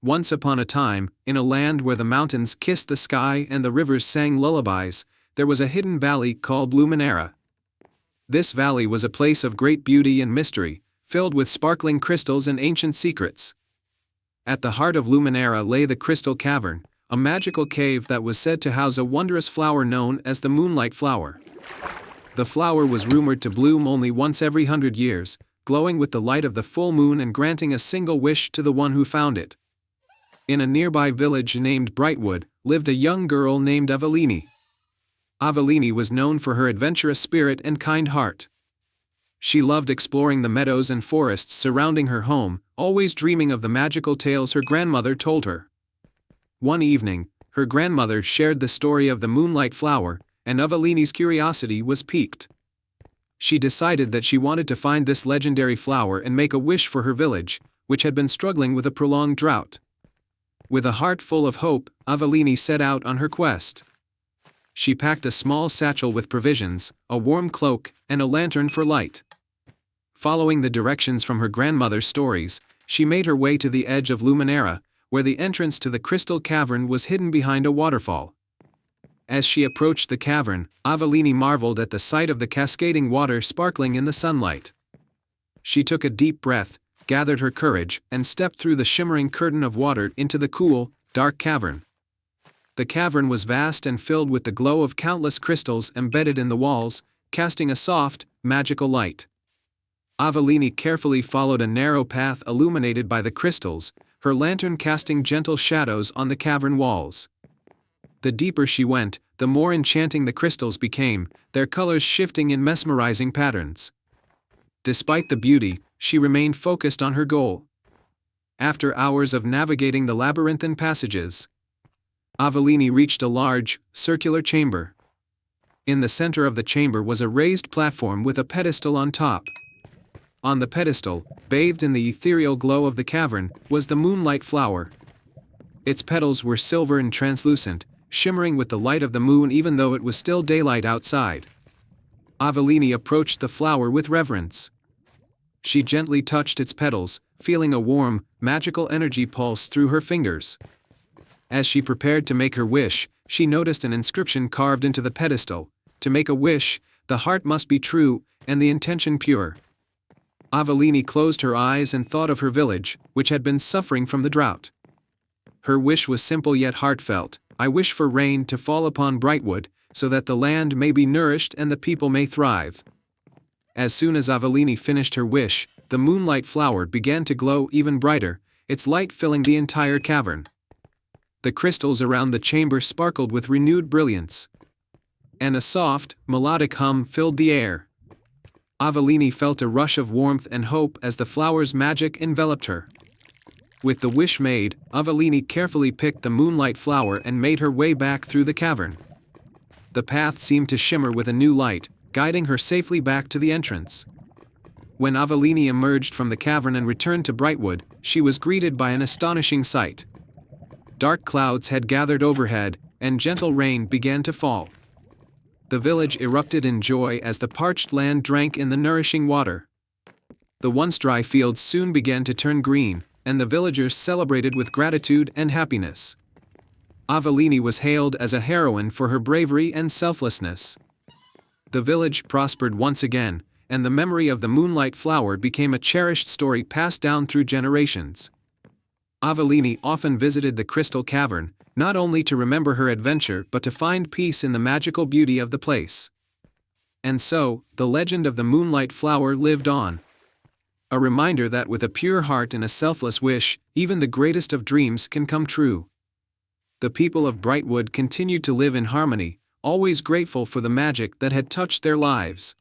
Once upon a time, in a land where the mountains kissed the sky and the rivers sang lullabies, there was a hidden valley called Luminera. This valley was a place of great beauty and mystery, filled with sparkling crystals and ancient secrets. At the heart of Luminera lay the Crystal Cavern, a magical cave that was said to house a wondrous flower known as the Moonlight Flower. The flower was rumored to bloom only once every 100 years, glowing with the light of the full moon and granting a single wish to the one who found it. In a nearby village named Brightwood, lived a young girl named Avellini. Avellini was known for her adventurous spirit and kind heart. She loved exploring the meadows and forests surrounding her home, always dreaming of the magical tales her grandmother told her. One evening, her grandmother shared the story of the Moonlight Flower, and Avellini's curiosity was piqued. She decided that she wanted to find this legendary flower and make a wish for her village, which had been struggling with a prolonged drought. With a heart full of hope, Avellini set out on her quest. She packed a small satchel with provisions, a warm cloak, and a lantern for light. Following the directions from her grandmother's stories, she made her way to the edge of Luminera, where the entrance to the Crystal Cavern was hidden behind a waterfall. As she approached the cavern, Avellini marveled at the sight of the cascading water sparkling in the sunlight. She took a deep breath, gathered her courage, and stepped through the shimmering curtain of water into the cool, dark cavern. The cavern was vast and filled with the glow of countless crystals embedded in the walls, casting a soft, magical light. Avellini carefully followed a narrow path illuminated by the crystals, her lantern casting gentle shadows on the cavern walls. The deeper she went, the more enchanting the crystals became, their colors shifting in mesmerizing patterns. Despite the beauty, she remained focused on her goal. After hours of navigating the labyrinthine passages, Avellini reached a large, circular chamber. In the center of the chamber was a raised platform with a pedestal on top. On the pedestal, bathed in the ethereal glow of the cavern, was the Moonlight Flower. Its petals were silver and translucent, shimmering with the light of the moon even though it was still daylight outside. Avellini approached the flower with reverence. She gently touched its petals, feeling a warm, magical energy pulse through her fingers. As she prepared to make her wish, she noticed an inscription carved into the pedestal: "To make a wish, the heart must be true, and the intention pure." Avellini closed her eyes and thought of her village, which had been suffering from the drought. Her wish was simple yet heartfelt: "I wish for rain to fall upon Brightwood, so that the land may be nourished and the people may thrive." As soon as Avellini finished her wish, the Moonlight Flower began to glow even brighter, its light filling the entire cavern. The crystals around the chamber sparkled with renewed brilliance, and a soft, melodic hum filled the air. Avellini felt a rush of warmth and hope as the flower's magic enveloped her. With the wish made, Avellini carefully picked the Moonlight Flower and made her way back through the cavern. The path seemed to shimmer with a new light, guiding her safely back to the entrance. When Avellini emerged from the cavern and returned to Brightwood, she was greeted by an astonishing sight. Dark clouds had gathered overhead, and gentle rain began to fall. The village erupted in joy as the parched land drank in the nourishing water. The once dry fields soon began to turn green, and the villagers celebrated with gratitude and happiness. Avellini was hailed as a heroine for her bravery and selflessness. The village prospered once again, and the memory of the Moonlight Flower became a cherished story passed down through generations. Avellini often visited the Crystal Cavern, not only to remember her adventure but to find peace in the magical beauty of the place. And so, the legend of the Moonlight Flower lived on. A reminder that with a pure heart and a selfless wish, even the greatest of dreams can come true. The people of Brightwood continued to live in harmony, always grateful for the magic that had touched their lives.